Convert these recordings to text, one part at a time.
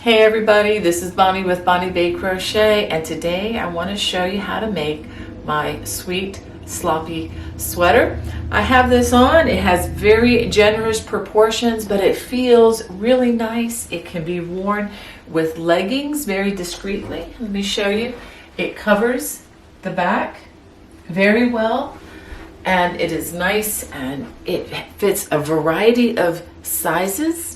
Hey everybody, this is Bonnie with Bonnie Bay Crochet, and today I want to show you how to make my sweet sloppy sweater. I have this on. It has very generous proportions, but it feels really nice. It can be worn with leggings very discreetly. Let me show you. It covers the back very well, and it is nice, and it fits a variety of sizes.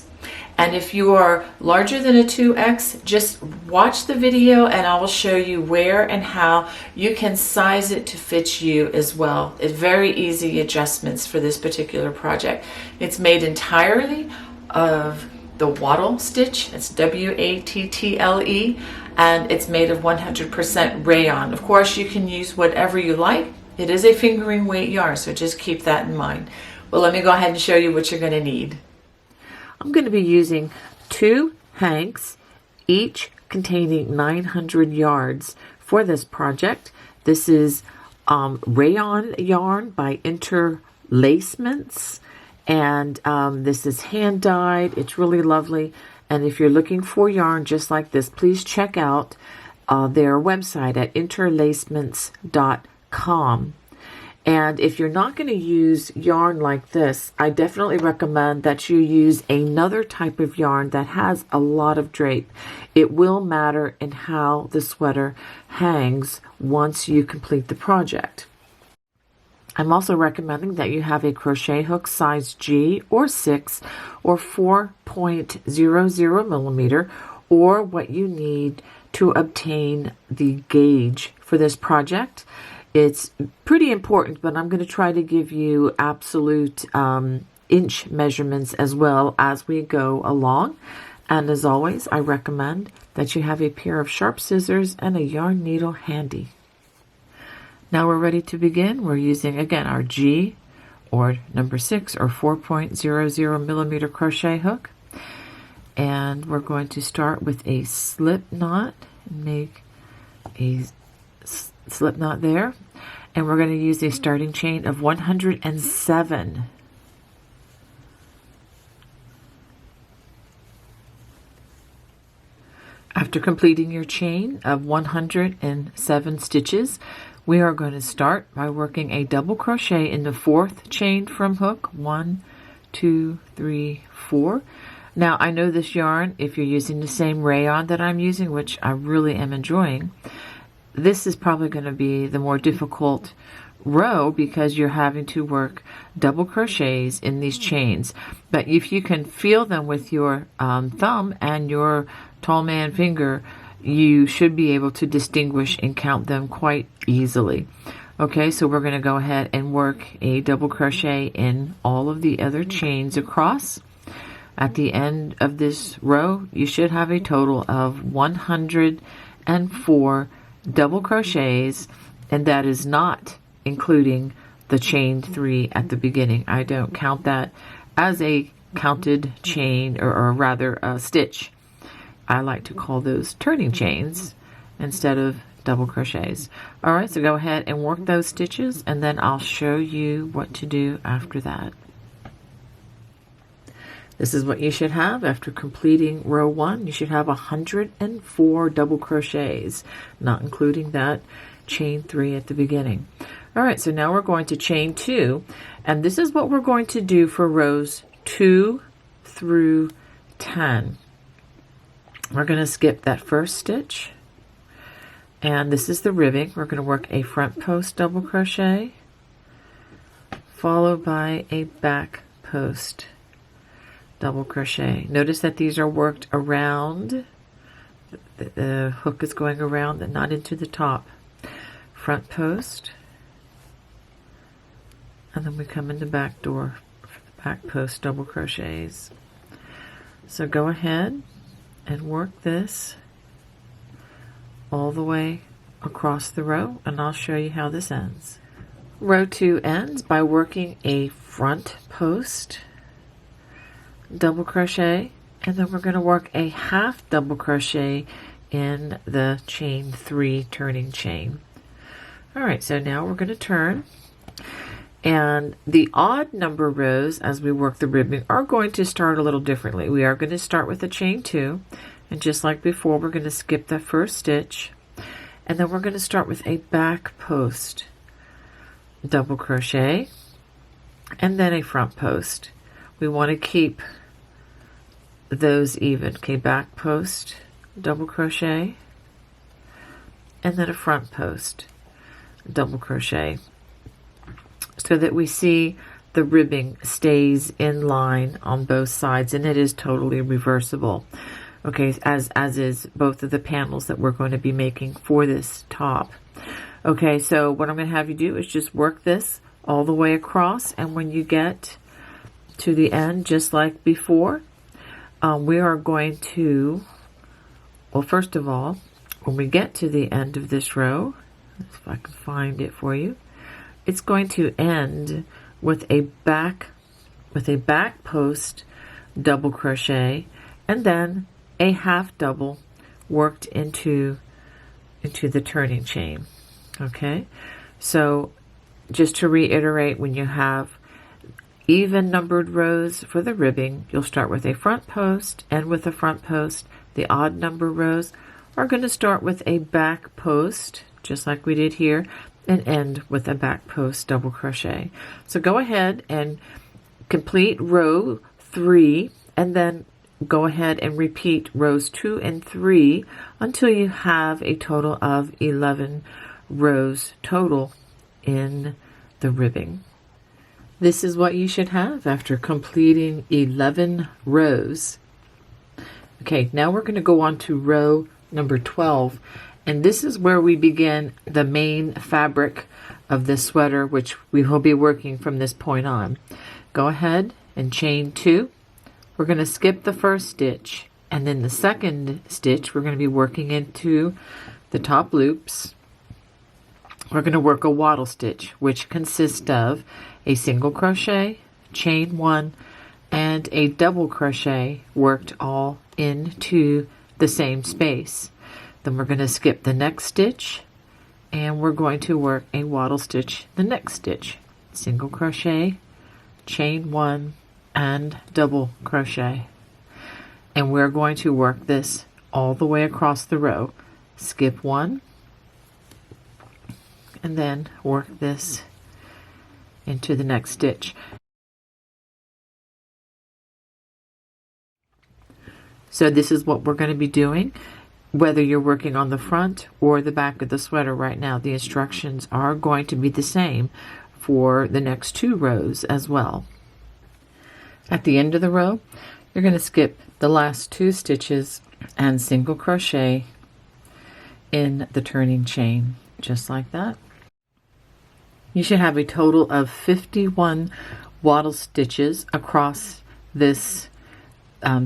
And if you are larger than a 2X, just watch the video and I will show you where and how you can size it to fit you as well. It's very easy adjustments for this particular project. It's made entirely of the wattle stitch. It's W-A-T-T-L-E, and it's made of 100% rayon. Of course, you can use whatever you like. It is a fingering weight yarn, so just keep that in mind. Well, let me go ahead and show you what you're going to need. I'm going to be using 2 hanks, each containing 900 yards for this project. This is rayon yarn by Interlacements, and this is hand dyed. It's really lovely. And if you're looking for yarn just like this, please check out their website at interlacements.com. And if you're not going to use yarn like this, I definitely recommend that you use another type of yarn that has a lot of drape. It will matter in how the sweater hangs once you complete the project. I'm also recommending that you have a crochet hook size G or 6 or 4.00 millimeter, or what you need to obtain the gauge for this project. It's pretty important, but I'm going to try to give you absolute inch measurements as well as we go along. And as always, I recommend that you have a pair of sharp scissors and a yarn needle handy. Now we're ready to begin. We're using, again, our G or number 6 or 4.00 millimeter crochet hook. And we're going to start with a slip knot and make a slip knot there, and we're going to use a starting chain of 107. After completing your chain of 107 stitches, we are going to start by working a double crochet in the 4th chain from hook. 1, 2, 3, 4. Now I know this yarn, if you're using the same rayon that I'm using, which I really am enjoying, this is probably going to be the more difficult row because you're having to work double crochets in these chains. But if you can feel them with your thumb and your tall man finger, you should be able to distinguish and count them quite easily. Okay, so we're going to go ahead and work a double crochet in all of the other chains across. At the end of this row, you should have a total of 104 double crochets, and that is not including the chain 3 at the beginning. I don't count that as a counted chain, or rather a stitch. I like to call those turning chains instead of double crochets. All right, so go ahead and work those stitches, and then I'll show you what to do after that. This is what you should have after completing row 1. You should have 104 double crochets, not including that chain 3 at the beginning. All right, so now we're going to chain 2, and this is what we're going to do for rows 2 through 10. We're going to skip that first stitch, and this is the ribbing. We're going to work a front post double crochet, followed by a back post double crochet. Notice that these are worked around. The hook is going around and not into the top. Front post, and then we come in the back door for the back post double crochets. So go ahead and work this all the way across the row, and I'll show you how this ends. Row 2 ends by working a front post double crochet, and then we're going to work a half double crochet in the chain 3 turning chain. All right, so now we're going to turn, And the odd number rows as we work the ribbing are going to start a little differently. We are going to start with a chain 2, And just like before, we're going to skip that first stitch, and then we're going to start with a back post double crochet and then a front post. We want to keep those even. Okay, back post double crochet and then a front post double crochet, so that we see the ribbing stays in line on both sides, and it is totally reversible. Okay, as is both of the panels that we're going to be making for this top. Okay, so what I'm going to have you do is just work this all the way across, and when you get to the end, just like before, we are going to, well, first of all, when we get to the end of this row, if I can find it for you, it's going to end with a back post double crochet and then a half double worked into the turning chain. Okay, so just to reiterate, when you have even numbered rows for the ribbing, you'll start with a front post, and with a front post, the odd number rows are going to start with a back post, just like we did here, and end with a back post double crochet. So go ahead and complete row 3, and then go ahead and repeat rows 2 and 3 until you have a total of 11 rows total in the ribbing. This is what you should have after completing 11 rows. Okay, now we're going to go on to row number 12, and this is where we begin the main fabric of this sweater, which we will be working from this point on. Go ahead and chain 2. We're going to skip the first stitch, and then the second stitch we're going to be working into the top loops. We're going to work a wattle stitch, which consists of a single crochet, chain 1, and a double crochet worked all into the same space. Then we're going to skip the next stitch, and we're going to work a wattle stitch the next stitch. Single crochet, chain 1, and double crochet. And we're going to work this all the way across the row. Skip 1, and then work this into the next stitch. So this is what we're going to be doing, whether you're working on the front or the back of the sweater right now. The instructions are going to be the same for the next 2 rows as well. At the end of the row, you're going to skip the last 2 stitches and single crochet in the turning chain, just like that. You should have a total of 51 wattle stitches across this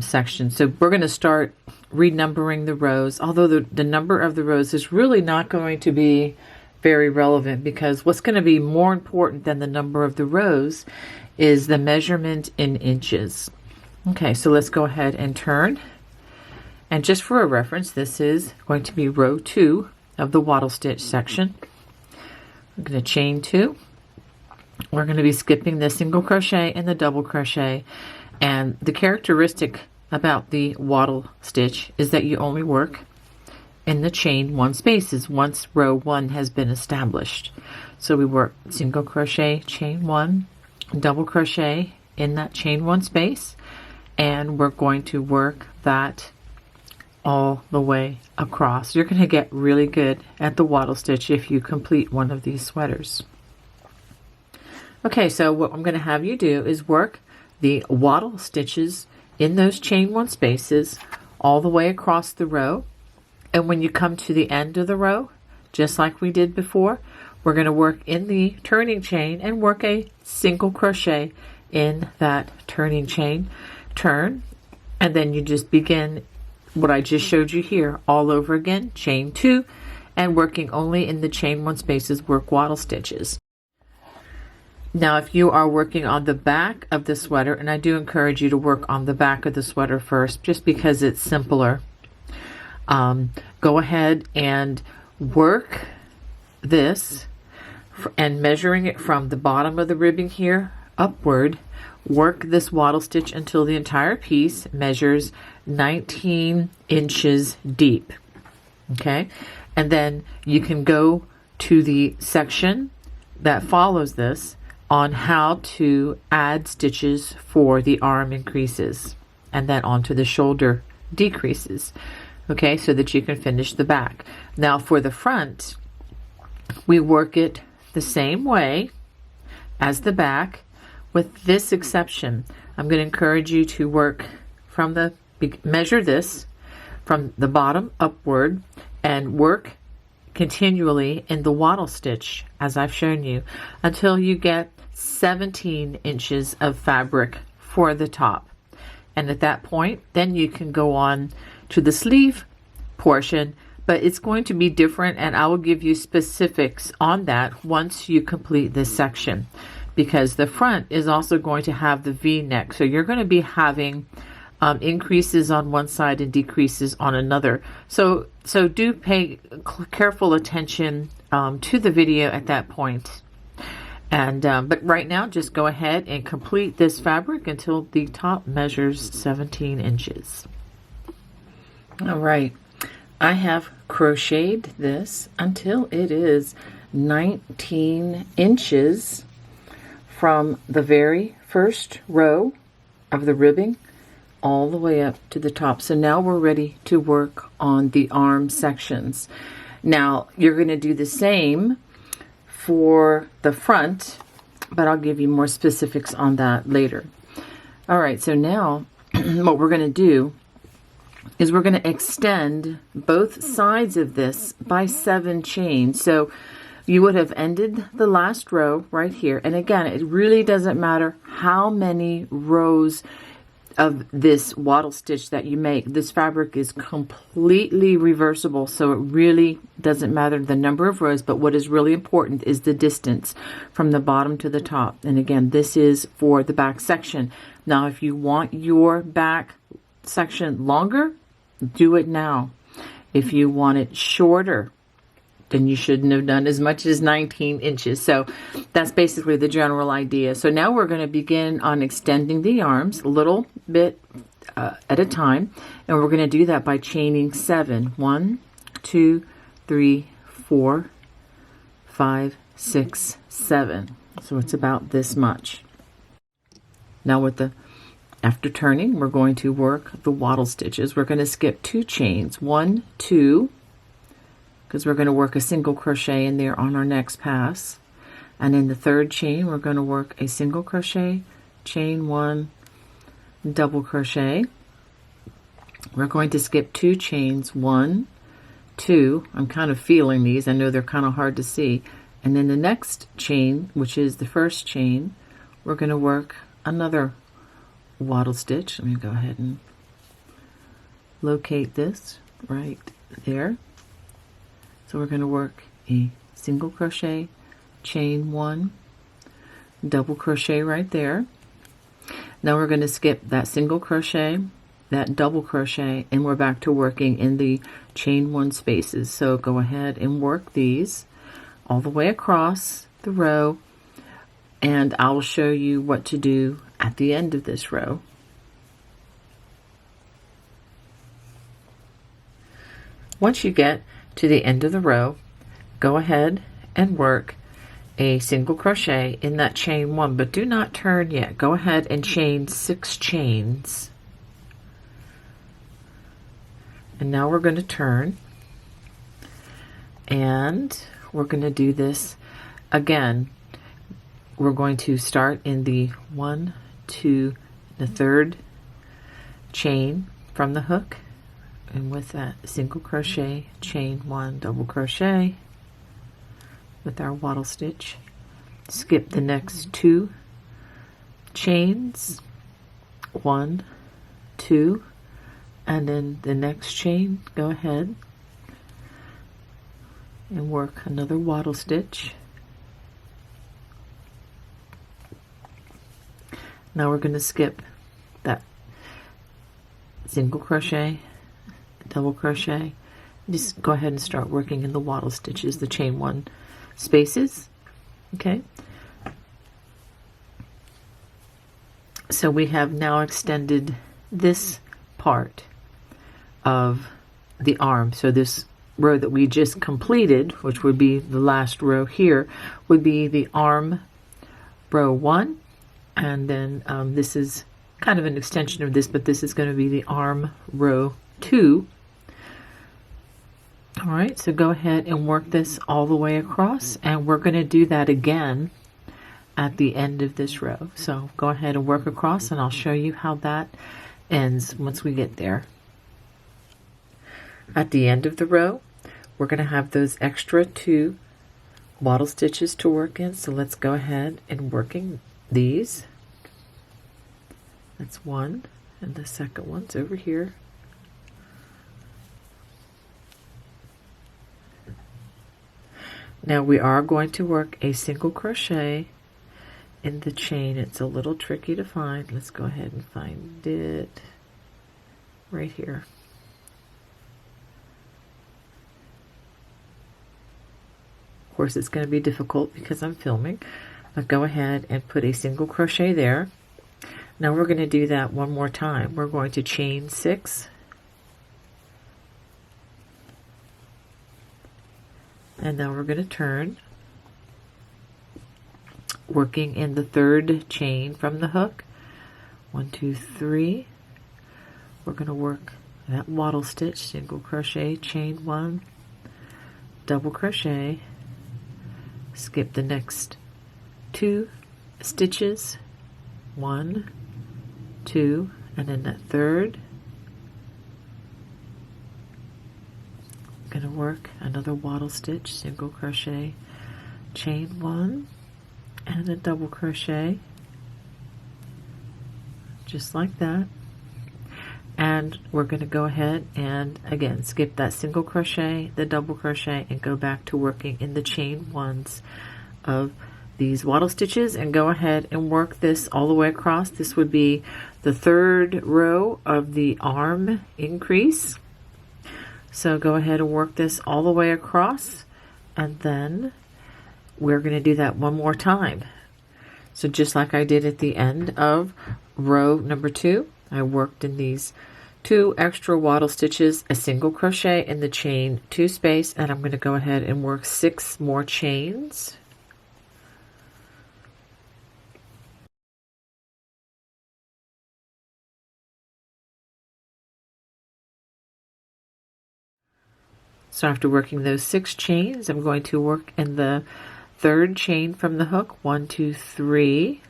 section. So we're going to start renumbering the rows, although the number of the rows is really not going to be very relevant, because what's going to be more important than the number of the rows is the measurement in inches. Okay, so let's go ahead and turn. And just for a reference, this is going to be row 2 of the wattle stitch section. I'm going to chain 2. We're going to be skipping the single crochet and the double crochet. And the characteristic about the wattle stitch is that you only work in the chain 1 spaces once row 1 has been established. So we work single crochet, chain 1, double crochet in that chain 1 space, and we're going to work that all the way across. You're going to get really good at the wattle stitch if you complete one of these sweaters. Okay, so what I'm going to have you do is work the wattle stitches in those chain 1 spaces all the way across the row. And when you come to the end of the row, just like we did before, we're going to work in the turning chain and work a single crochet in that turning chain. Turn, and then you just begin what I just showed you here all over again. Chain 2, and working only in the chain 1 spaces, work wattle stitches. Now, if you are working on the back of the sweater, and I do encourage you to work on the back of the sweater first, just because it's simpler, go ahead and work this and measuring it from the bottom of the ribbing here upward, work this wattle stitch until the entire piece measures 19 inches deep. Okay, and then you can go to the section that follows this on how to add stitches for the arm increases, and then onto the shoulder decreases. Okay, so that you can finish the back. Now for the front, we work it the same way as the back, with this exception. I'm going to encourage you to work from the, measure this from the bottom upward and work continually in the wattle stitch as I've shown you until you get 17 inches of fabric for the top. And at that point, then you can go on to the sleeve portion, but it's going to be different, and I will give you specifics on that once you complete this section, because the front is also going to have the V-neck. So you're going to be having increases on one side and decreases on another. So do pay careful attention to the video at that point. And but right now, just go ahead and complete this fabric until the top measures 17 inches. All right, I have crocheted this until it is 19 inches from the very first row of the ribbing all the way up to the top. So now we're ready to work on the arm sections. Now you're going to do the same for the front, but I'll give you more specifics on that later. All right, so now what we're going to do is we're going to extend both sides of this by 7 chains. So you would have ended the last row right here. And again, it really doesn't matter how many rows of this wattle stitch that you make. This fabric is completely reversible, so it really doesn't matter the number of rows, but what is really important is the distance from the bottom to the top. And again, this is for the back section. Now, if you want your back section longer, do it now. If you want it shorter, then you shouldn't have done as much as 19 inches. So that's basically the general idea. So now we're going to begin on extending the arms a little bit at a time, and we're going to do that by chaining 7. 1, 2, 3, 4, 5, 6, 7. So it's about this much. Now with the after turning, we're going to work the wattle stitches. We're going to skip 2 chains, 1, 2, because we're going to work a single crochet in there on our next pass. And in the 3rd chain, we're going to work a single crochet, chain 1, double crochet. We're going to skip 2 chains, 1, 2. I'm kind of feeling these. I know they're kind of hard to see. And then the next chain, which is the 1st chain, we're going to work another wattle stitch. Let me go ahead and locate this right there. So we're going to work a single crochet, chain 1, double crochet right there. Now we're going to skip that single crochet, that double crochet, and we're back to working in the chain 1 spaces. So go ahead and work these all the way across the row, and I'll show you what to do at the end of this row. Once you get to the end of the row, go ahead and work a single crochet in that chain 1, but do not turn yet. Go ahead and chain 6 chains. And now we're going to turn, and we're going to do this again. We're going to start in the 1, 2, the 3rd chain from the hook, and with that single crochet, chain 1, double crochet with our wattle stitch, skip the next 2 chains, 1, 2, and then the next chain, go ahead and work another wattle stitch. Now we're going to skip that single crochet, double crochet. Just go ahead and start working in the wattle stitches, the chain 1 spaces. Okay. So we have now extended this part of the arm. So this row that we just completed, which would be the last row here, would be the arm row 1, and then this is kind of an extension of this, but this is going to be the arm row 2. All right, so go ahead and work this all the way across, and we're going to do that again at the end of this row. So go ahead and work across, and I'll show you how that ends once we get there. At the end of the row, we're going to have those extra 2 wattle stitches to work in. So let's go ahead and working these. That's one, and the second one's over here. Now we are going to work a single crochet in the chain. It's a little tricky to find. Let's go ahead and find it right here. Of course, it's going to be difficult because I'm filming, but go ahead and put a single crochet there. Now we're going to do that one more time. We're going to chain 6, and now we're going to turn, working in the 3rd chain from the hook. 1, 2, 3. We're going to work that wattle stitch, single crochet, chain 1, double crochet, skip the next 2 stitches, 1, 2, and then that 3rd, going to work another wattle stitch, single crochet, chain 1, and a double crochet, just like that. And we're going to go ahead and again skip that single crochet, the double crochet, and go back to working in the chain 1s of these wattle stitches, and go ahead and work this all the way across. This would be the 3rd row of the arm increase. So go ahead and work this all the way across, and then we're going to do that one more time. So just like I did at the end of row number 2, I worked in these 2 extra wattle stitches, a single crochet in the chain 2 space, and I'm going to go ahead and work 6 more chains. So after working those 6 chains, I'm going to work in the 3rd chain from the hook, 1, 2, 3,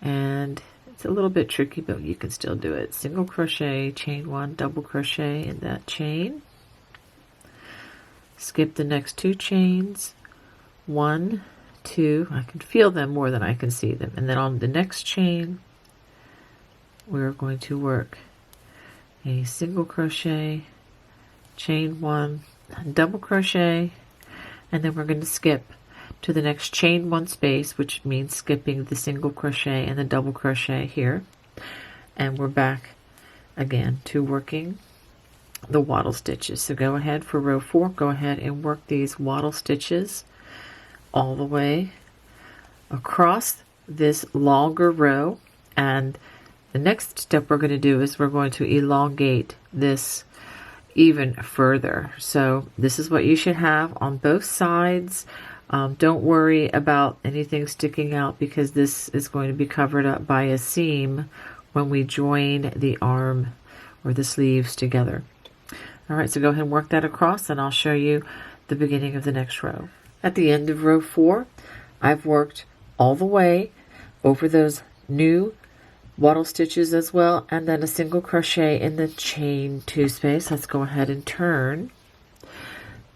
and it's a little bit tricky, but you can still do it. Single crochet, chain 1, double crochet in that chain. Skip the next 2 chains, 1, 2. I can feel them more than I can see them. And then on the next chain, we're going to work a single crochet, chain 1, double crochet, and then we're going to skip to the next chain 1 space, which means skipping the single crochet and the double crochet here, and we're back again to working the wattle stitches. So go ahead for row 4, go ahead and work these wattle stitches all the way across this longer row, and the next step we're going to do is we're going to elongate this even further. So this is what you should have on both sides. Don't worry about anything sticking out because this is going to be covered up by a seam when we join the arm or the sleeves together. All right, so go ahead and work that across, and I'll show you the beginning of the next row. At the end of row 4, I've worked all the way over those new wattle stitches as well, and then a single crochet in the chain 2 space. Let's go ahead and turn.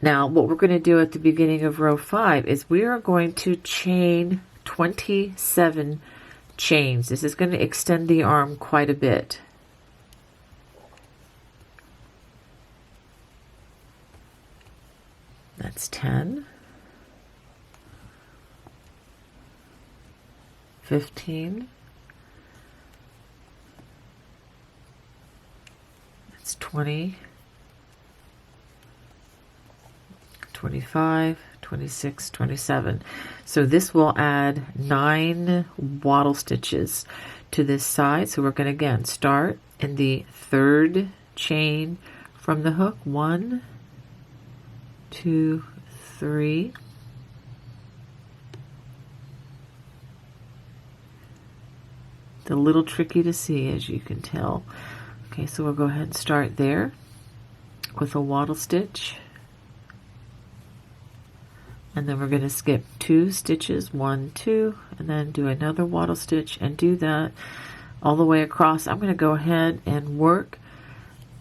Now what we're going to do at the beginning of row 5 is we are going to chain 27 chains. This is going to extend the arm quite a bit. That's 10, 15, that's 20, 25, 26, 27. So this will add 9 wattle stitches to this side. So we're going to again start in the third chain from the hook. 1, 2, 3. It's a little tricky to see, as you can tell. Okay, so we'll go ahead and start there with a wattle stitch. And then we're going to skip 2 stitches, 1, 2, and then do another wattle stitch and do that all the way across. I'm going to go ahead and work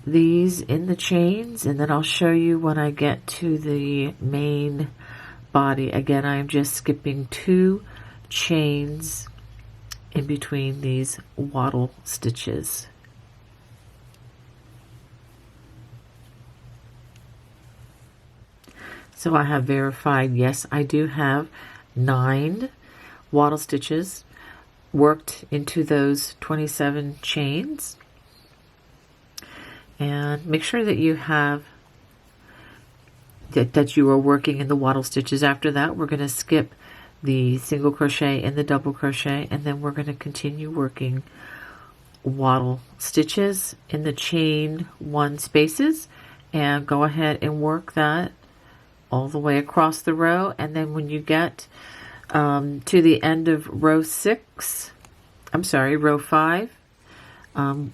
these in the chains, and then I'll show you when I get to the main body. Again, I am just skipping 2 chains in between these wattle stitches. So I have verified, yes, I do have 9 wattle stitches worked into those 27 chains. And make sure that you have that you are working in the wattle stitches. After that, we're going to skip the single crochet and the double crochet, and then we're going to continue working wattle stitches in the chain 1 spaces, and go ahead and work that all the way across the row. And then when you get to the end of row 5,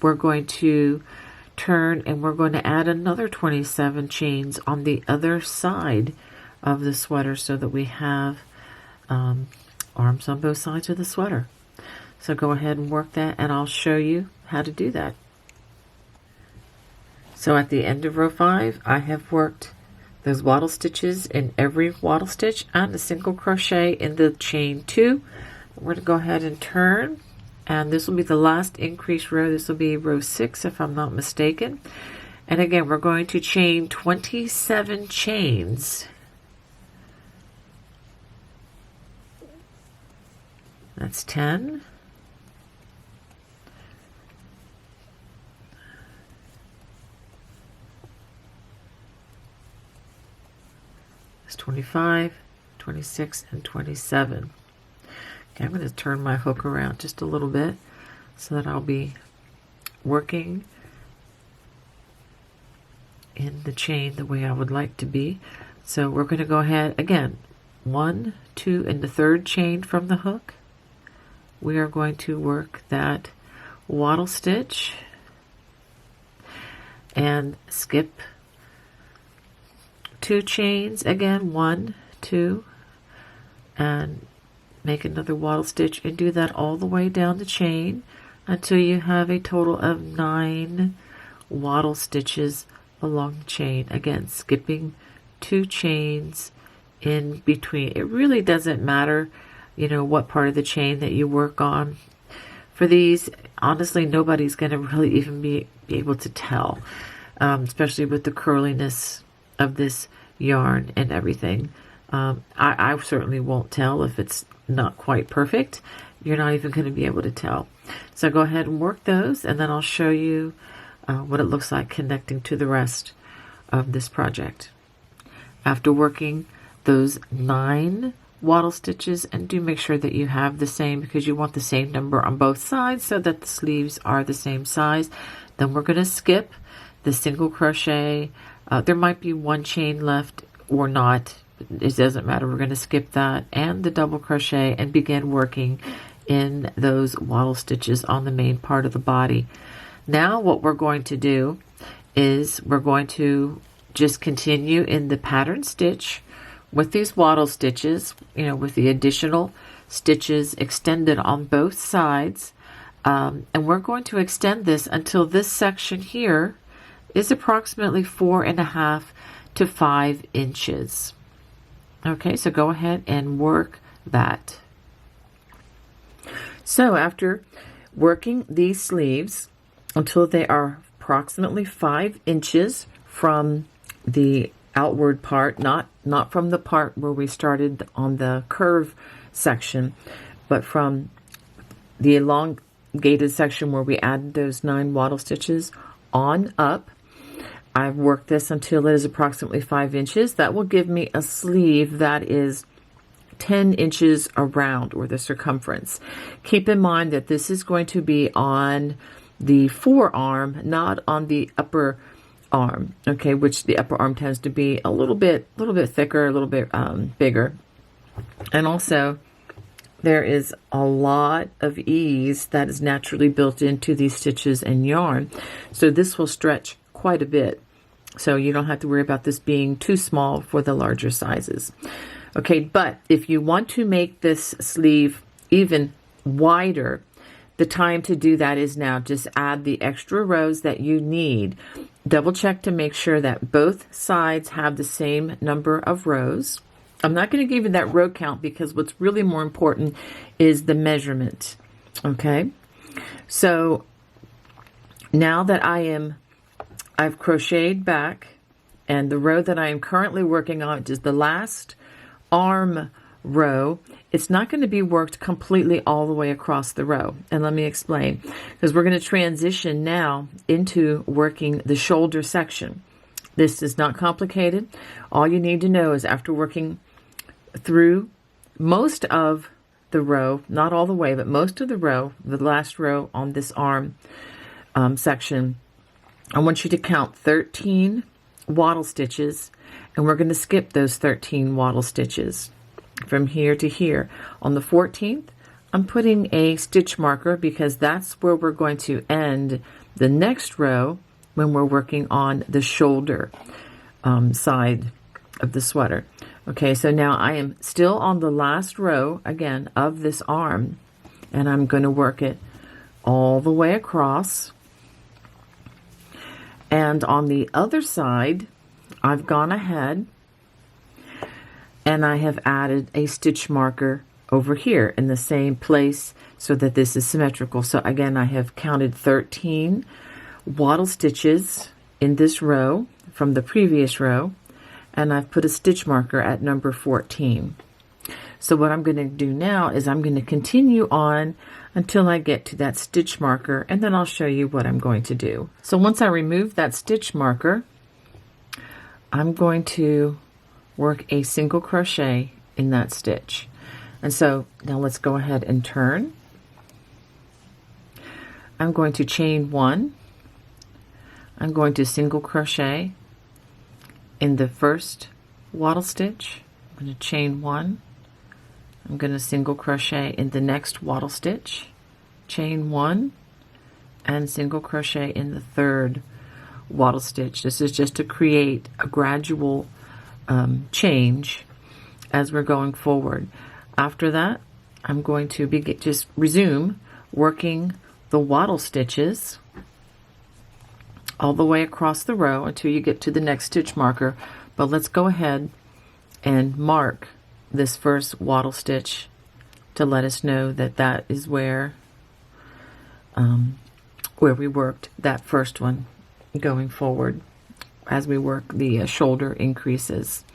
we're going to turn and we're going to add another 27 chains on the other side of the sweater so that we have arms on both sides of the sweater. So go ahead and work that, and I'll show you how to do that. So at the end of row 5, I have worked those wattle stitches in every wattle stitch and a single crochet in the chain 2. We're going to go ahead and turn, and this will be the last increase row. This will be row 6 if I'm not mistaken. And again, we're going to chain 27 chains. That's 10. That's 25, 26, and 27. Okay, I'm going to turn my hook around just a little bit so that I'll be working in the chain the way I would like to be. So we're going to go ahead again, 1, 2, in the third chain from the hook. We are going to work that wattle stitch and skip 2 chains again, 1, 2, and make another wattle stitch, and do that all the way down the chain until you have a total of 9 wattle stitches along the chain. Again, skipping 2 chains in between. It really doesn't matter, you know, what part of the chain that you work on. For these, honestly, nobody's going to really even be able to tell, especially with the curliness of this yarn and everything. I certainly won't tell if it's not quite perfect. You're not even going to be able to tell. So go ahead and work those, and then I'll show you what it looks like connecting to the rest of this project. After working those 9 wattle stitches, and do make sure that you have the same, because you want the same number on both sides so that the sleeves are the same size, then we're going to skip the single crochet. There might be 1 chain left or not. It doesn't matter. We're going to skip that and the double crochet and begin working in those wattle stitches on the main part of the body. Now what we're going to do is we're going to just continue in the pattern stitch with these wattle stitches, you know, with the additional stitches extended on both sides. And we're going to extend this until this section here is approximately 4.5 to 5 inches. Okay, so go ahead and work that. So after working these sleeves until they are approximately 5 inches from the outward part, not from the part where we started on the curve section, but from the elongated section where we added those 9 wattle stitches on up. I've worked this until it is approximately 5 inches. That will give me a sleeve that is 10 inches around, or the circumference. Keep in mind that this is going to be on the forearm, not on the upper arm, okay, which the upper arm tends to be a little bit thicker, a little bit bigger. And also, there is a lot of ease that is naturally built into these stitches and yarn. So this will stretch quite a bit. So you don't have to worry about this being too small for the larger sizes. Okay, but if you want to make this sleeve even wider, the time to do that is now. Just add the extra rows that you need. Double check to make sure that both sides have the same number of rows. I'm not going to give you that row count because what's really more important is the measurement. Okay, so now that I've crocheted back, and the row that I am currently working on is the last arm row. It's not going to be worked completely all the way across the row. And let me explain, because we're going to transition now into working the shoulder section. This is not complicated. All you need to know is after working through most of the row, not all the way, but most of the row, the last row on this arm section, I want you to count 13 wattle stitches, and we're going to skip those 13 wattle stitches from here to here. On the 14th, I'm putting a stitch marker because that's where we're going to end the next row when we're working on the shoulder side of the sweater. Okay, so now I am still on the last row again of this arm, and I'm going to work it all the way across. And on the other side, I've gone ahead and I have added a stitch marker over here in the same place so that this is symmetrical. So again, I have counted 13 wattle stitches in this row from the previous row, and I've put a stitch marker at number 14. So what I'm going to do now is I'm going to continue on until I get to that stitch marker, and then I'll show you what I'm going to do. So once I remove that stitch marker, I'm going to work a single crochet in that stitch. And so now let's go ahead and turn. I'm going to chain one. I'm going to single crochet in the first wattle stitch. I'm going to chain one. I'm going to single crochet in the next wattle stitch, chain one, and single crochet in the third wattle stitch. This is just to create a gradual change as we're going forward. After that, I'm going to just resume working the wattle stitches all the way across the row until you get to the next stitch marker. But let's go ahead and mark this first wattle stitch to let us know that that is where we worked that first one going forward as we work the shoulder increases.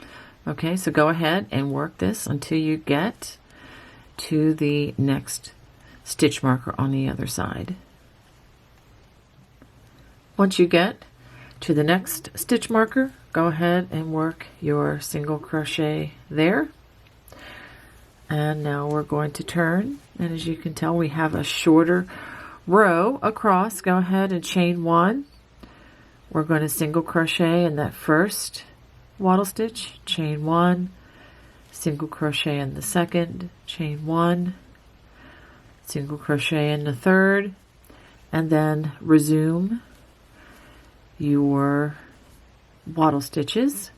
Okay, so go ahead and work this until you get to the next stitch marker on the other side. Once you get to the next stitch marker, go ahead and work your single crochet there. And now we're going to turn, and as you can tell, we have a shorter row across. Go ahead and chain one. We're going to single crochet in that first wattle stitch, chain one, single crochet in the second, chain one, single crochet in the third, and then resume your wattle stitches.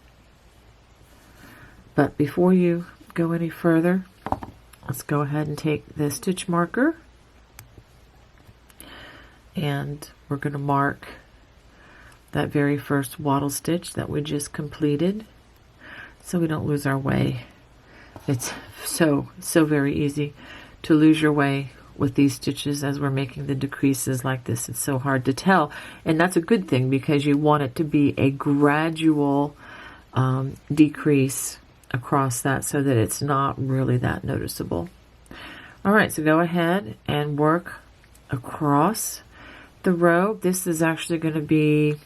But before you go any further, let's go ahead and take the stitch marker, and we're going to mark that very first wattle stitch that we just completed so we don't lose our way. It's so very easy to lose your way with these stitches as we're making the decreases like this. It's so hard to tell, and that's a good thing because you want it to be a gradual decrease across that so that it's not really that noticeable. All right, so go ahead and work across the row. This is actually going to be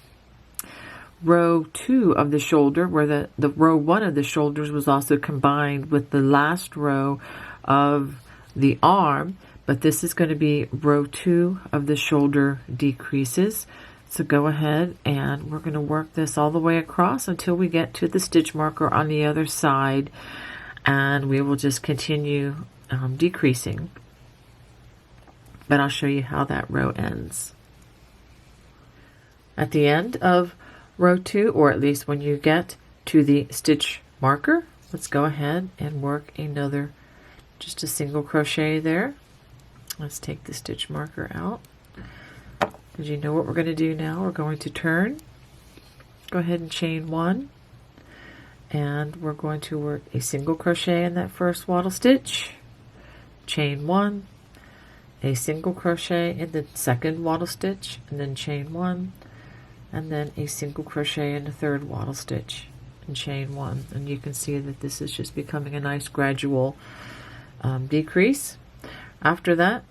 row 2 of the shoulder, where the row 1 of the shoulders was also combined with the last row of the arm, but this is going to be row 2 of the shoulder decreases. So go ahead and we're going to work this all the way across until we get to the stitch marker on the other side, and we will just continue decreasing. But I'll show you how that row ends. At the end of row 2, or at least when you get to the stitch marker, let's go ahead and work another, just a single crochet there. Let's take the stitch marker out. Because you know what we're going to do now. We're going to turn, go ahead and chain 1, and we're going to work a single crochet in that first waddle stitch, chain 1, a single crochet in the second waddle stitch, and then chain 1, and then a single crochet in the third waddle stitch and chain 1. And you can see that this is just becoming a nice gradual decrease. After that,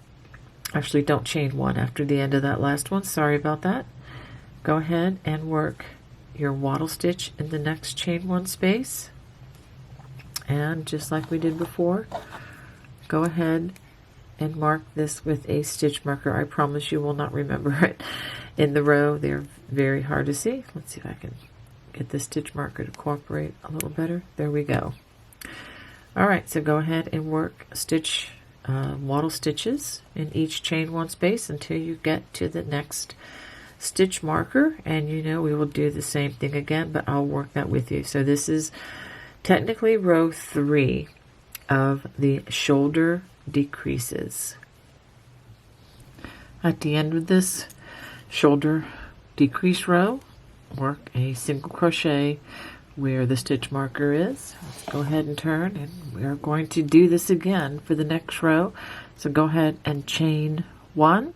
actually don't chain 1 after the end of that last one, sorry about that. Go ahead and work your waddle stitch in the next chain 1 space, and just like we did before, go ahead and mark this with a stitch marker. I promise you will not remember it in the row. They're very hard to see. Let's see if I can get the stitch marker to cooperate a little better. There we go. All right, so go ahead and work stitch waddle stitches in each chain 1 space until you get to the next stitch marker, and you know we will do the same thing again, but I'll work that with you. So this is technically row 3 of the shoulder decreases. At the end of this shoulder decrease row, work a single crochet where the stitch marker is. Let's go ahead and turn, and we are going to do this again for the next row. So go ahead and chain 1,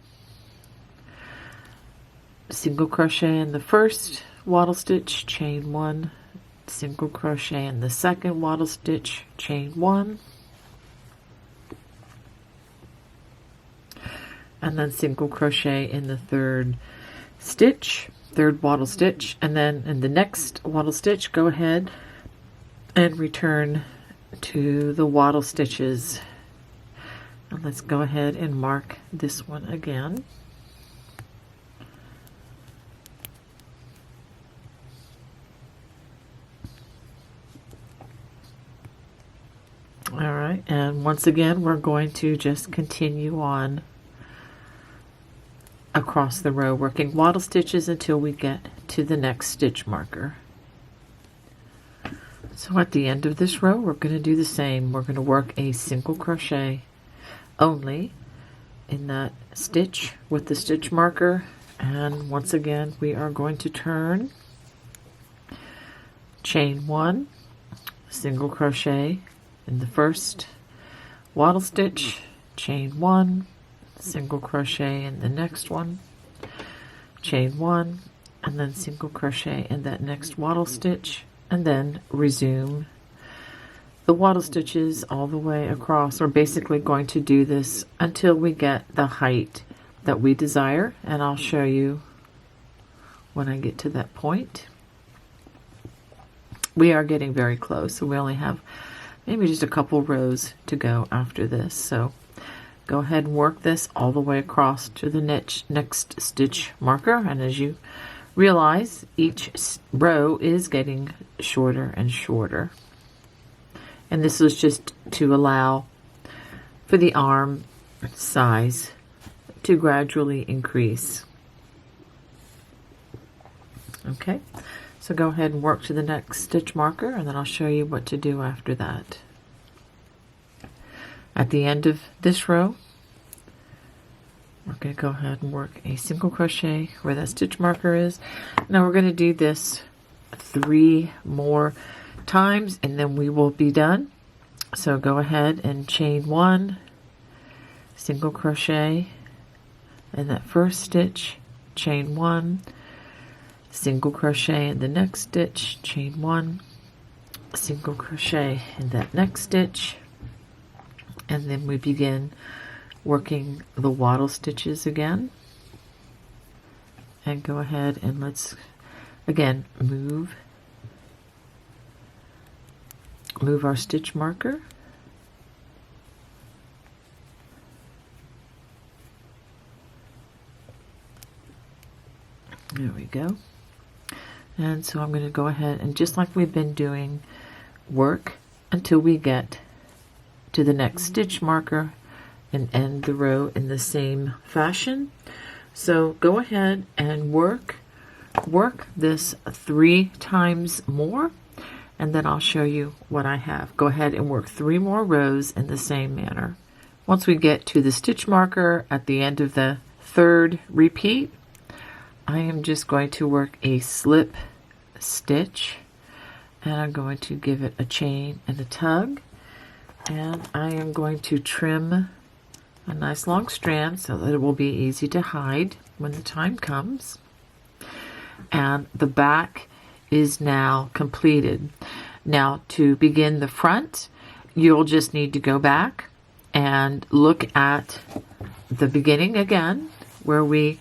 single crochet in the first waddle stitch, chain 1, single crochet in the second waddle stitch, chain 1, and then single crochet in the third waddle stitch, and then in the next waddle stitch go ahead and return to the waddle stitches. And let's go ahead and mark this one again. All right, and once again we're going to just continue on across the row, working waddle stitches until we get to the next stitch marker. So at the end of this row, we're going to do the same. We're going to work a single crochet only in that stitch with the stitch marker, and once again we are going to turn, chain 1, single crochet in the first waddle stitch, chain 1, single crochet in the next one, chain 1, and then single crochet in that next waddle stitch, and then resume the waddle stitches all the way across. We're basically going to do this until we get the height that we desire, and I'll show you when I get to that point. We are getting very close, so we only have maybe just a couple rows to go after this. So go ahead and work this all the way across to the next stitch marker, and as you realize, each row is getting shorter and shorter. And this is just to allow for the arm size to gradually increase. Okay, so go ahead and work to the next stitch marker, and then I'll show you what to do after that. At the end of this row, we're going to go ahead and work a single crochet where that stitch marker is. Now we're going to do this 3 more times, and then we will be done. So go ahead and chain 1, single crochet in that first stitch, chain 1, single crochet in the next stitch, chain 1, single crochet in that next stitch, and then we begin working the waddle stitches again. And go ahead and let's Again, move our stitch marker. There we go. And so I'm going to go ahead and, just like we've been doing, work until we get to the next stitch marker and end the row in the same fashion. So go ahead and work this 3 times more, and then I'll show you what I have. Go ahead and work 3 more rows in the same manner. Once we get to the stitch marker at the end of the 3rd repeat, I am just going to work a slip stitch, and I'm going to give it a chain and a tug, and I am going to trim a nice long strand so that it will be easy to hide when the time comes. And the back is now completed. Now, to begin the front, you'll just need to go back and look at the beginning again, where we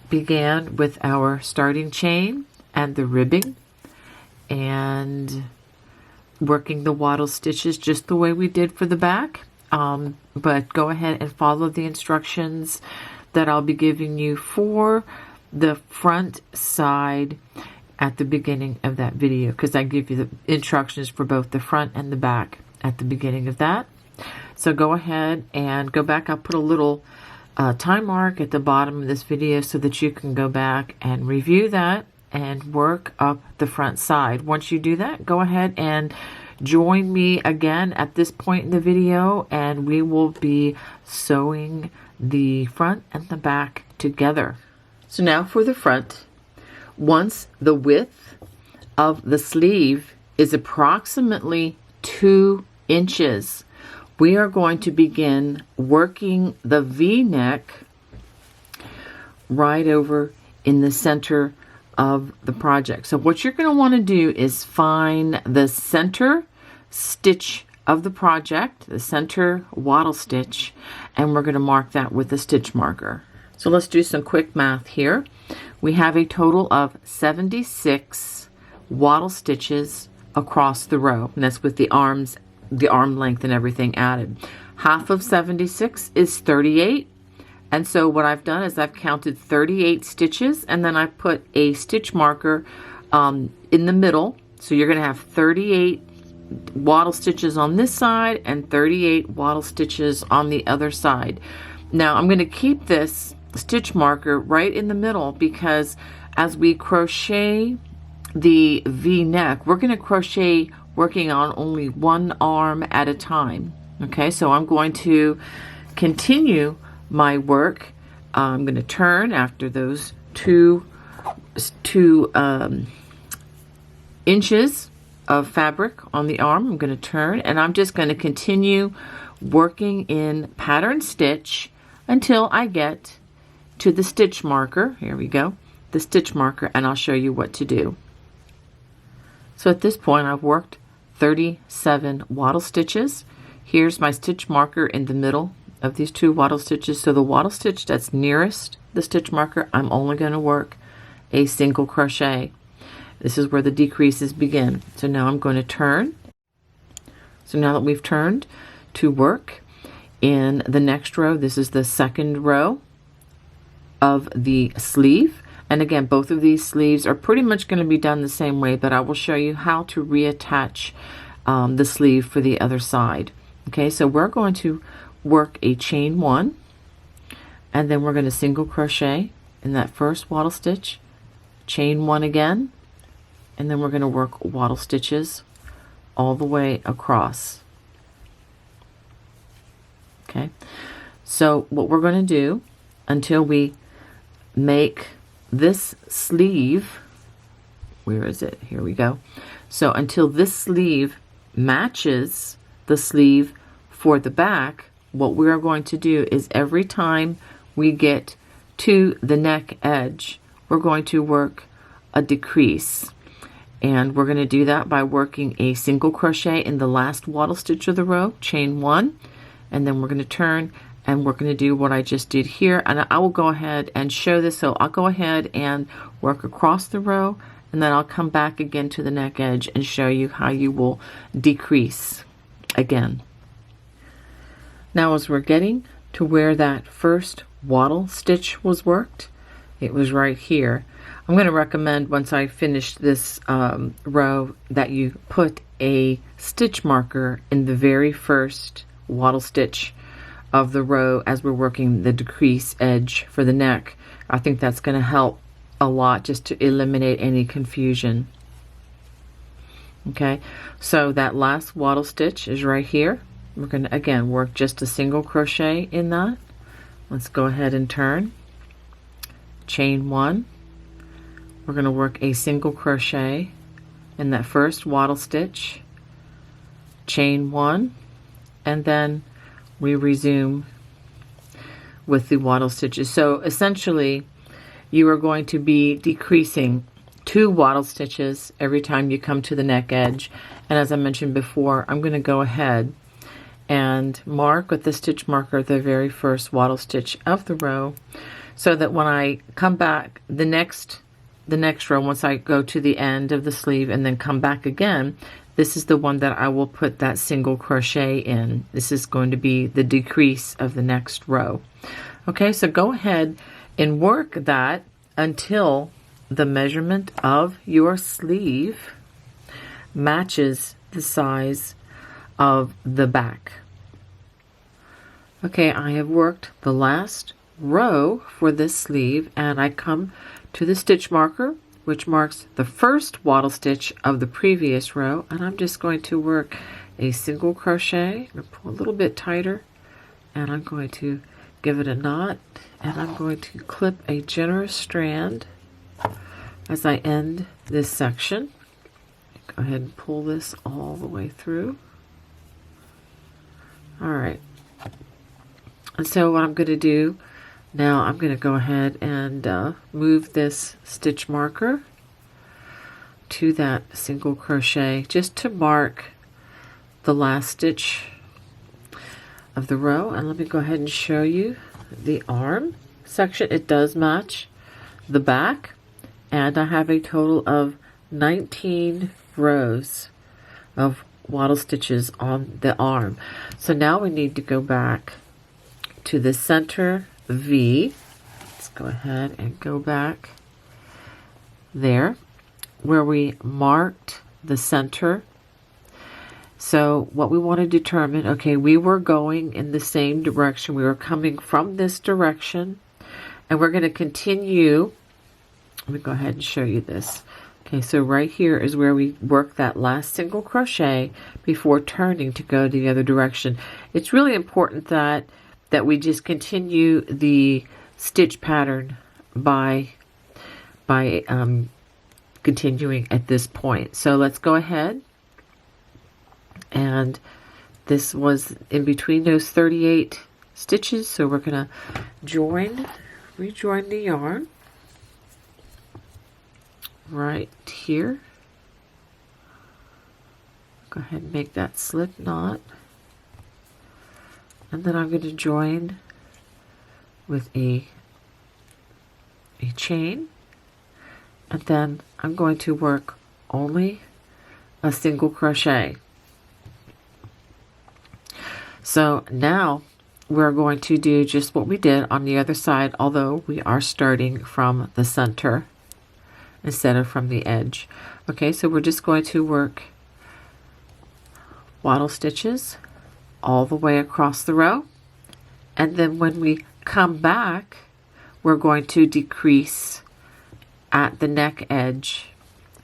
began with our starting chain and the ribbing, and working the wattle stitches just the way we did for the back. But go ahead and follow the instructions that I'll be giving you for the front side at the beginning of that video, because I give you the instructions for both the front and the back at the beginning of that. So go ahead and go back. I'll put a little time mark at the bottom of this video so that you can go back and review that and work up the front side. Once you do that, go ahead and join me again at this point in the video, and we will be sewing the front and the back together. So now for the front. Once the width of the sleeve is approximately 2 inches, we are going to begin working the V-neck right over in the center of the project. So what you're going to want to do is find the center stitch of the project, the center wattle stitch, and we're going to mark that with a stitch marker. So let's do some quick math here. We have a total of 76 wattle stitches across the row, and that's with the arms, the arm length and everything added. Half of 76 is 38. And so what I've done is I've counted 38 stitches, and then I put a stitch marker in the middle. So you're going to have 38 wattle stitches on this side and 38 wattle stitches on the other side. Now I'm going to keep this stitch marker right in the middle, because as we crochet the V-neck, we're going to crochet working on only one arm at a time. Okay, so I'm going to continue my work. I'm going to turn after those two inches of fabric on the arm. I'm going to turn, and I'm just going to continue working in pattern stitch until I get to the stitch marker. Here we go, the stitch marker, and I'll show you what to do. So at this point I've worked 37 wattle stitches. Here's my stitch marker in the middle of these 2 wattle stitches. So the wattle stitch that's nearest the stitch marker, I'm only going to work a single crochet. This is where the decreases begin. So now I'm going to turn. So now that we've turned to work in the next row, this is the 2nd row of the sleeve. And again, both of these sleeves are pretty much going to be done the same way, but I will show you how to reattach the sleeve for the other side. Okay, so we're going to work a chain 1, and then we're going to single crochet in that first wattle stitch, chain 1 again, and then we're going to work wattle stitches all the way across. Okay, so what we're going to do until we make this sleeve, where is it? Here we go. So until this sleeve matches the sleeve for the back, what we're going to do is every time we get to the neck edge, we're going to work a decrease. And we're going to do that by working a single crochet in the last wattle stitch of the row, chain 1, and then we're going to turn and we're going to do what I just did here. And I will go ahead and show this. So I'll go ahead and work across the row, and and then I'll come back again to the neck edge and show you how you will decrease again. Now as we're getting to where that first wattle stitch was worked, it was right here. I'm going to recommend once I finish this row that you put a stitch marker in the very first wattle stitch of the row as we're working the decrease edge for the neck. I think that's going to help a lot just to eliminate any confusion. Okay, so that last wattle stitch is right here. We're going to again work just a single crochet in that. Let's go ahead and turn, chain one. We're going to work a single crochet in that first wattle stitch, chain one, and then we resume with the wattle stitches. So essentially you are going to be decreasing 2 wattle stitches every time you come to the neck edge. And as I mentioned before, I'm going to go ahead and mark with the stitch marker the very first wattle stitch of the row, so that when I come back the next row, once I go to the end of the sleeve and then come back again, this is the one that I will put that single crochet in. This is going to be the decrease of the next row. Okay, so go ahead and work that until the measurement of your sleeve matches the size of the back. Okay, I have worked the last row for this sleeve, and I come to the stitch marker, which marks the first wattle stitch of the previous row, and I'm just going to work a single crochet and pull a little bit tighter, and I'm going to give it a knot, and I'm going to clip a generous strand as I end this section. Go ahead and pull this all the way through. All right, and so what I'm going to do now, I'm going to go ahead and move this stitch marker to that single crochet just to mark the last stitch of the row. And let me go ahead and show you the arm section. It does match the back, and I have a total of 19 rows of wattle stitches on the arm. So now we need to go back to the center V. Let's go ahead and go back there where we marked the center. So what we want to determine, okay, we were going in the same direction. We were coming from this direction, and we're going to continue. Let me go ahead and show you this. Okay, so right here is where we work that last single crochet before turning to go the other direction. It's really important that we just continue the stitch pattern by continuing at this point. So let's go ahead, and this was in between those 38 stitches, so we're going to rejoin the yarn right here. Go ahead and make that slip knot. And then I'm going to join with a chain, and then I'm going to work only a single crochet. So now we're going to do just what we did on the other side, although we are starting from the center instead of from the edge. Okay, so we're just going to work wattle stitches all the way across the row, and then when we come back, we're going to decrease at the neck edge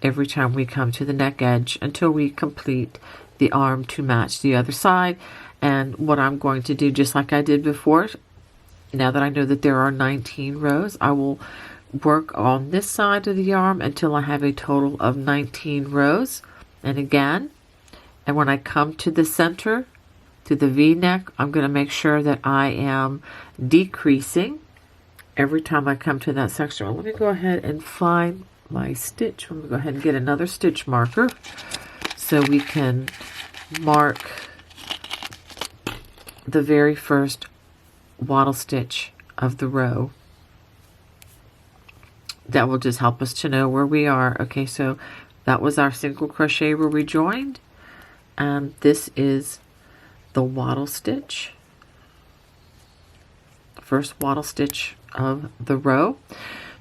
every time we come to the neck edge until we complete the arm to match the other side. And what I'm going to do, just like I did before, now that I know that there are 19 rows, I will work on this side of the arm until I have a total of 19 rows. And again, and when I come to the center, to the V-neck, I'm going to make sure that I am decreasing every time I come to that section. Well, let me go ahead and find my stitch. Let me go ahead and get another stitch marker so we can mark the very first wattle stitch of the row. that will just help us to know where we are. Okay, so that was our single crochet where we joined. This is the wattle stitch, first wattle stitch of the row.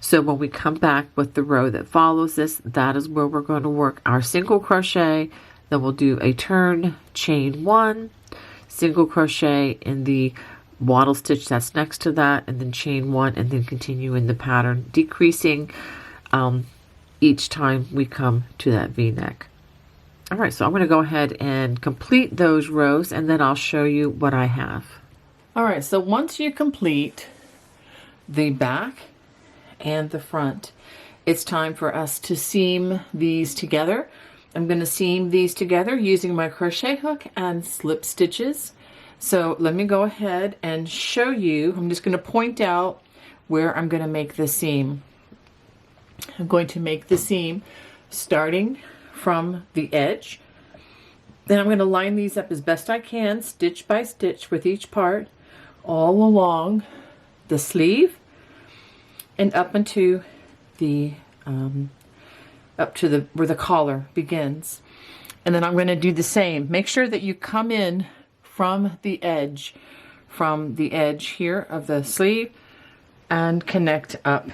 So when we come back with the row that follows this, that is where we're going to work our single crochet. Then we'll do a turn, chain 1, single crochet in the wattle stitch that's next to that, and then chain 1, and then continue in the pattern, decreasing each time we come to that V-neck. All right, so I'm going to go ahead and complete those rows, and then I'll show you what I have. All right, so once you complete the back and the front, it's time for us to seam these together. I'm going to seam these together using my crochet hook and slip stitches. So let me go ahead and show you. I'm just going to point out where I'm going to make the seam. I'm going to make the seam starting from the edge. Then I'm going to line these up as best I can, stitch by stitch with each part, all along the sleeve and up into the where the collar begins. And then I'm going to do the same. Make sure that you come in from the edge here of the sleeve and connect up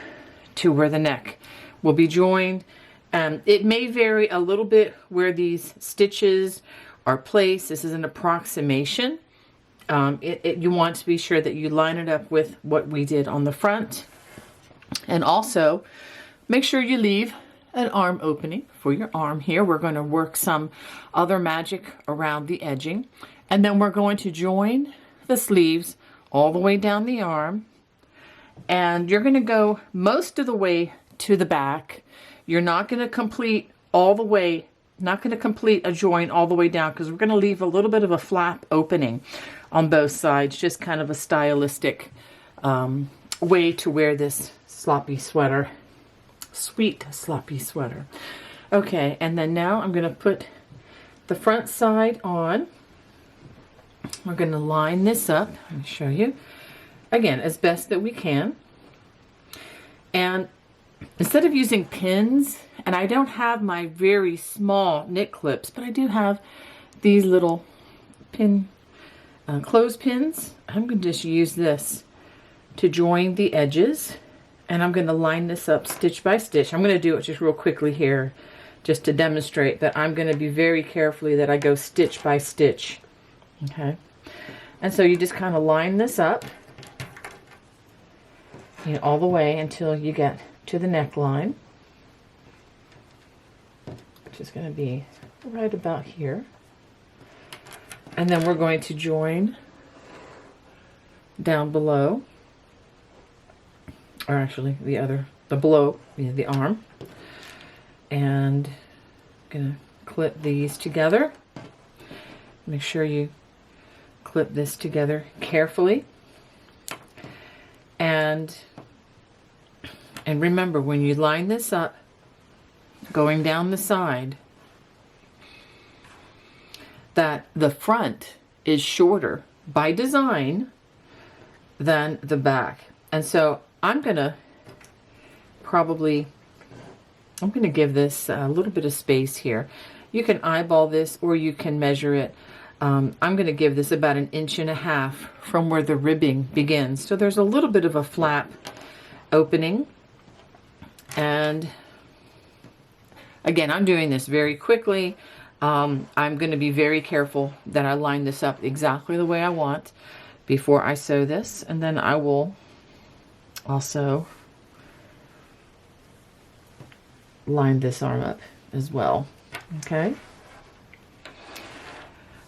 to where the neck will be joined. It may vary a little bit where these stitches are placed. This is an approximation. You want to be sure that you line it up with what we did on the front. And also, make sure you leave an arm opening for your arm here. We're going to work some other magic around the edging. And then we're going to join the sleeves all the way down the arm. And you're going to go most of the way to the back. You're not going to complete all the way, not going to complete a join all the way down, because we're going to leave a little bit of a flap opening on both sides, just kind of a stylistic way to wear this sloppy sweater, sweet sloppy sweater. Okay, and then now I'm going to put the front side on. We're going to line this up. Let me show you again as best that we can. And instead of using pins, and I don't have my very small knit clips, but I do have these little pin clothespins. I'm going to just use this to join the edges, and I'm going to line this up stitch by stitch. I'm going to do it just real quickly here just to demonstrate that I'm going to be very carefully that I go stitch by stitch. Okay, and so you just kind of line this up, you know, all the way until you get to the neckline, which is going to be right about here. And then we're going to join down below, or actually below the arm, and I'm going to clip these together. Make sure you clip this together carefully. And remember, when you line this up, going down the side, that the front is shorter by design than the back. And so I'm going to give this a little bit of space here. You can eyeball this or you can measure it. I'm going to give this about 1.5 inches from where the ribbing begins. So there's a little bit of a flap opening. And again, I'm doing this very quickly. I'm going to be very careful that I line this up exactly the way I want before I sew this. And then I will also line this arm up as well. Okay.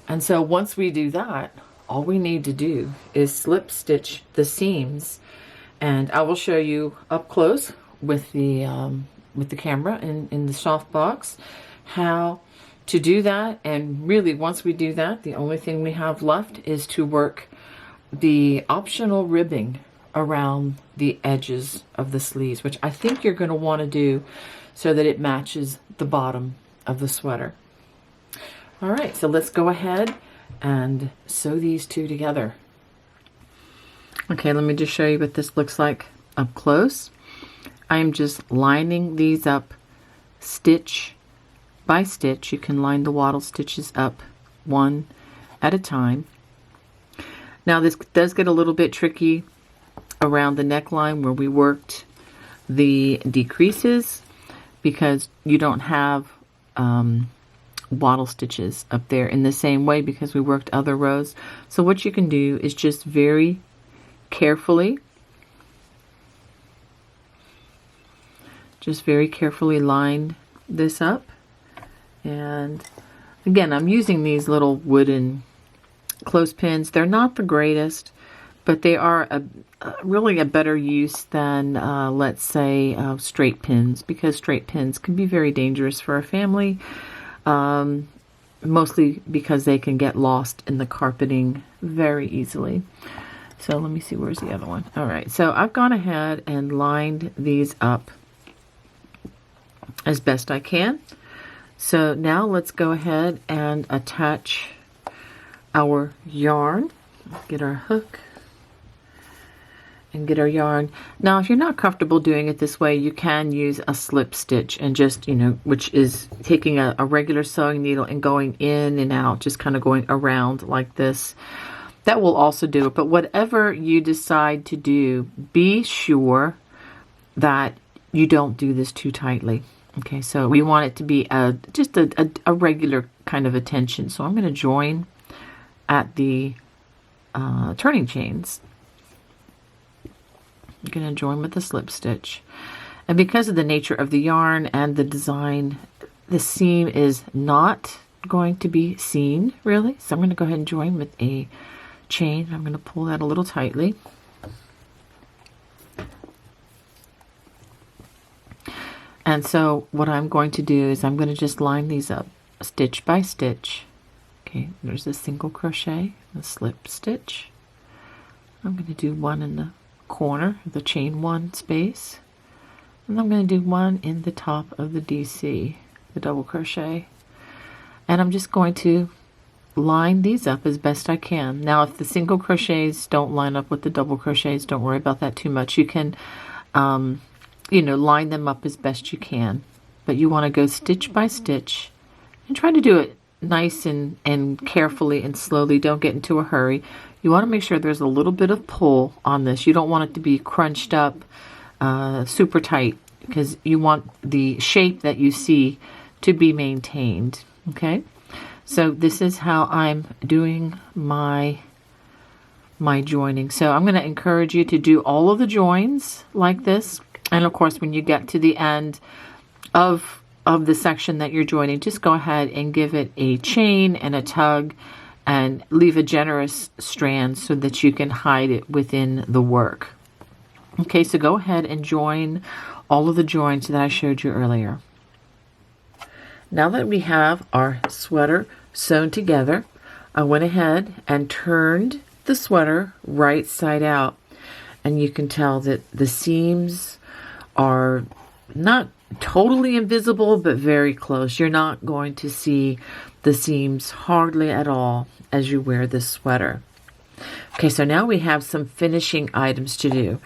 And so once we do that, all we need to do is slip stitch the seams. And I will show you up close with the camera in the softbox how to do that. And really, once we do that, the only thing we have left is to work the optional ribbing around the edges of the sleeves, which I think you're going to want to do so that it matches the bottom of the sweater. All right, so let's go ahead and sew these two together. Okay, let me just show you what this looks like up close. I'm just lining these up stitch by stitch. You can line the wattle stitches up one at a time. Now this does get a little bit tricky around the neckline where we worked the decreases, because you don't have wattle stitches up there in the same way because we worked other rows. So what you can do is just very carefully line this up. And again, I'm using these little wooden clothespins. They're not the greatest, but they are really a better use than let's say straight pins, because straight pins can be very dangerous for a family, mostly because they can get lost in the carpeting very easily. So let me see, where's the other one? All right, so I've gone ahead and lined these up as best I can. So now let's go ahead and attach our yarn. Get our hook and get our yarn. Now, if you're not comfortable doing it this way, you can use a slip stitch and just, which is taking a regular sewing needle and going in and out, just kind of going around like this. That will also do it. But whatever you decide to do, be sure that you don't do this too tightly. Okay, so we want it to be just a regular kind of a tension. So I'm going to join at the turning chains. I'm going to join with the slip stitch. And because of the nature of the yarn and the design, the seam is not going to be seen really. So I'm going to go ahead and join with a chain. I'm going to pull that a little tightly. And so what I'm going to do is I'm going to just line these up stitch by stitch. Okay, there's a single crochet, a slip stitch. I'm going to do one in the corner, the chain one space. And I'm going to do one in the top of the DC, the double crochet. And I'm just going to line these up as best I can. Now, if the single crochets don't line up with the double crochets, don't worry about that too much. You can line them up as best you can, but you want to go stitch by stitch and try to do it nice and carefully and slowly. Don't get into a hurry. You want to make sure there's a little bit of pull on this. You don't want it to be crunched up super tight, because you want the shape that you see to be maintained. Okay, so this is how I'm doing my joining. So I'm going to encourage you to do all of the joins like this. And of course, when you get to the end of the section that you're joining, just go ahead and give it a chain and a tug and leave a generous strand so that you can hide it within the work. Okay, so go ahead and join all of the joins that I showed you earlier. Now that we have our sweater sewn together, I went ahead and turned the sweater right side out. And you can tell that the seams are not totally invisible, but very close. You're not going to see the seams hardly at all as you wear this sweater. Okay, so now we have some finishing items to do.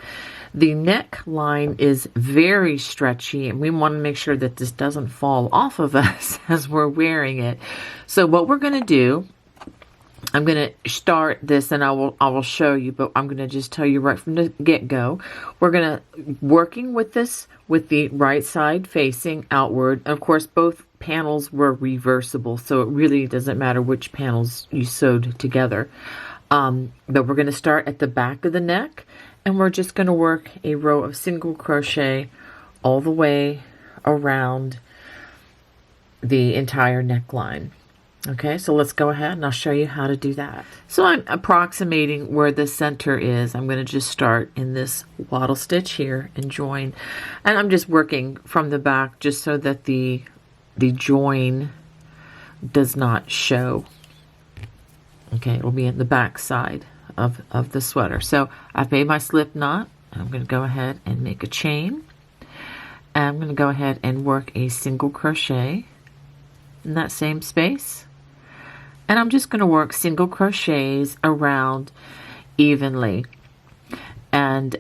The neckline is very stretchy, and we want to make sure that this doesn't fall off of us as we're wearing it. So what we're going to do, I'm going to start this and I will show you, but I'm going to just tell you right from the get-go. We're going to working with this with the right side facing outward. Of course, both panels were reversible, so it really doesn't matter which panels you sewed together. But we're going to start at the back of the neck, and we're just going to work a row of single crochet all the way around the entire neckline. Okay, so let's go ahead and I'll show you how to do that. So I'm approximating where the center is. I'm going to just start in this wattle stitch here and join. And I'm just working from the back just so that the join does not show. Okay, it will be in the back side of the sweater. So I've made my slip knot. I'm going to go ahead and make a chain. And I'm going to go ahead and work a single crochet in that same space. And I'm just going to work single crochets around evenly. And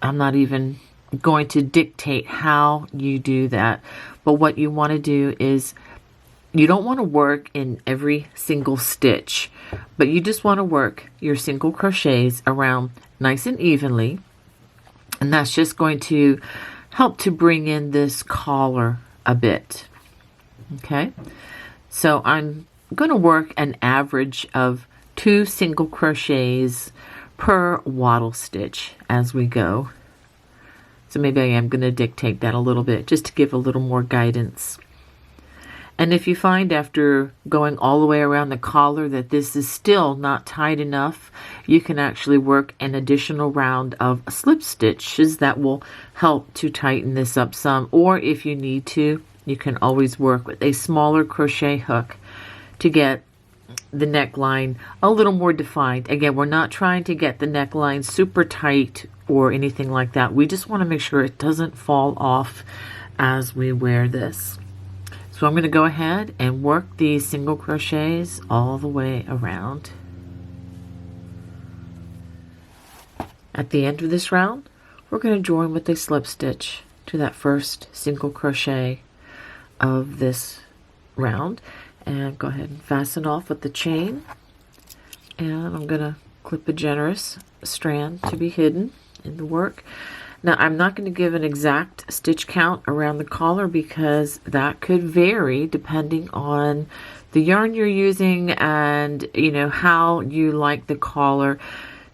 I'm not even going to dictate how you do that. But what you want to do is, you don't want to work in every single stitch, but you just want to work your single crochets around nice and evenly. And that's just going to help to bring in this collar a bit. Okay, so I'm going to work an average of 2 single crochets per wattle stitch as we go. So maybe I am going to dictate that a little bit just to give a little more guidance. And if you find after going all the way around the collar that this is still not tight enough, you can actually work an additional round of slip stitches that will help to tighten this up some. Or if you need to, you can always work with a smaller crochet hook to get the neckline a little more defined. Again, we're not trying to get the neckline super tight or anything like that. We just want to make sure it doesn't fall off as we wear this. So I'm going to go ahead and work these single crochets all the way around. At the end of this round, we're going to join with a slip stitch to that first single crochet of this round, and go ahead and fasten off with the chain. And I'm going to clip a generous strand to be hidden in the work. Now, I'm not going to give an exact stitch count around the collar because that could vary depending on the yarn you're using and, you know, how you like the collar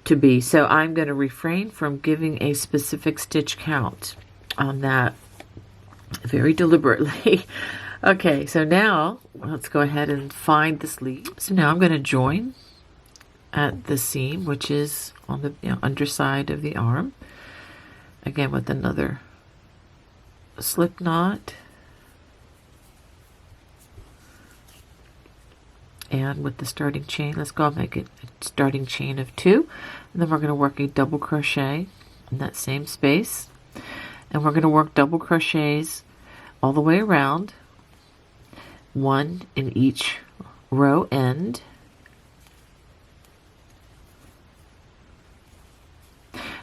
to be. So I'm going to refrain from giving a specific stitch count on that very deliberately. Okay, so now let's go ahead and find the sleeve. So now I'm going to join at the seam, which is on the underside of the arm. Again with another slip knot, and with the starting chain, let's go and make it a starting chain of 2, and then we're going to work a double crochet in that same space, and we're going to work double crochets all the way around, 1 in each row end.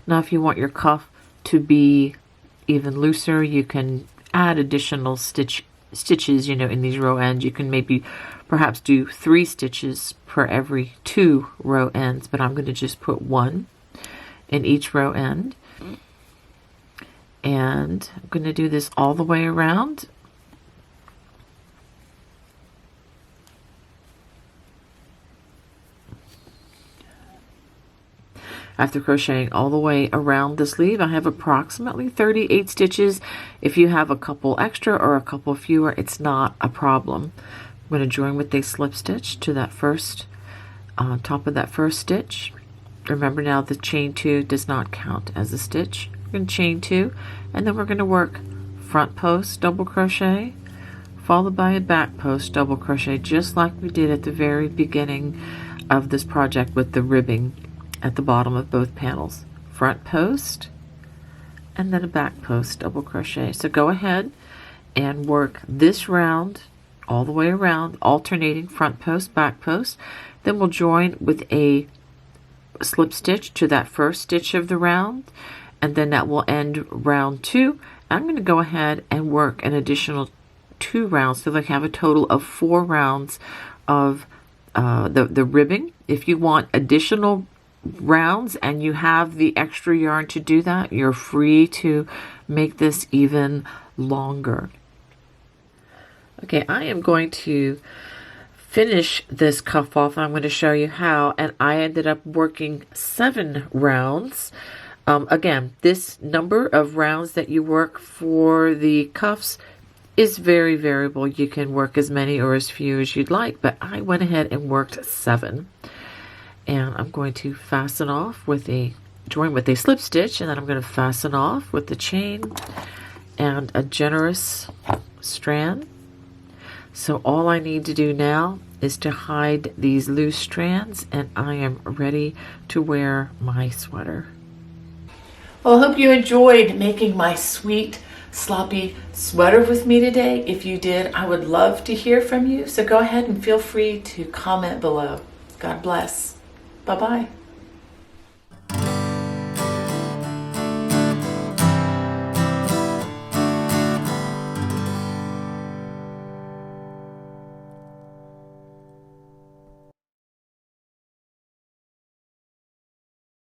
Now if you want your cuff to be even looser, you can add additional stitches, you know, in these row ends. You can maybe perhaps do 3 stitches per every 2 row ends, but I'm going to just put 1 in each row end. And I'm going to do this all the way around. After crocheting all the way around the sleeve, I have approximately 38 stitches. If you have a couple extra or a couple fewer, it's not a problem. I'm going to join with a slip stitch to that first, top of that first stitch. Remember now the chain 2 does not count as a stitch. We're going to chain 2, and then we're going to work front post double crochet, followed by a back post double crochet, just like we did at the very beginning of this project with the ribbing at the bottom of both panels. Front post and then a back post double crochet. So go ahead and work this round all the way around, alternating front post, back post. Then we'll join with a slip stitch to that first stitch of the round, and then that will end round 2. I'm going to go ahead and work an additional 2 rounds, so they have a total of 4 rounds of the ribbing. If you want additional rounds and you have the extra yarn to do that, you're free to make this even longer. Okay, I am going to finish this cuff off. I'm going to show you how, and I ended up working 7 rounds. Again, this number of rounds that you work for the cuffs is very variable. You can work as many or as few as you'd like, but I went ahead and worked 7. And I'm going to fasten off with join with a slip stitch, and then I'm going to fasten off with the chain and a generous strand. So all I need to do now is to hide these loose strands, and I am ready to wear my sweater. Well, I hope you enjoyed making my sweet sloppy sweater with me today. If you did, I would love to hear from you. So go ahead and feel free to comment below. God bless. Bye-bye.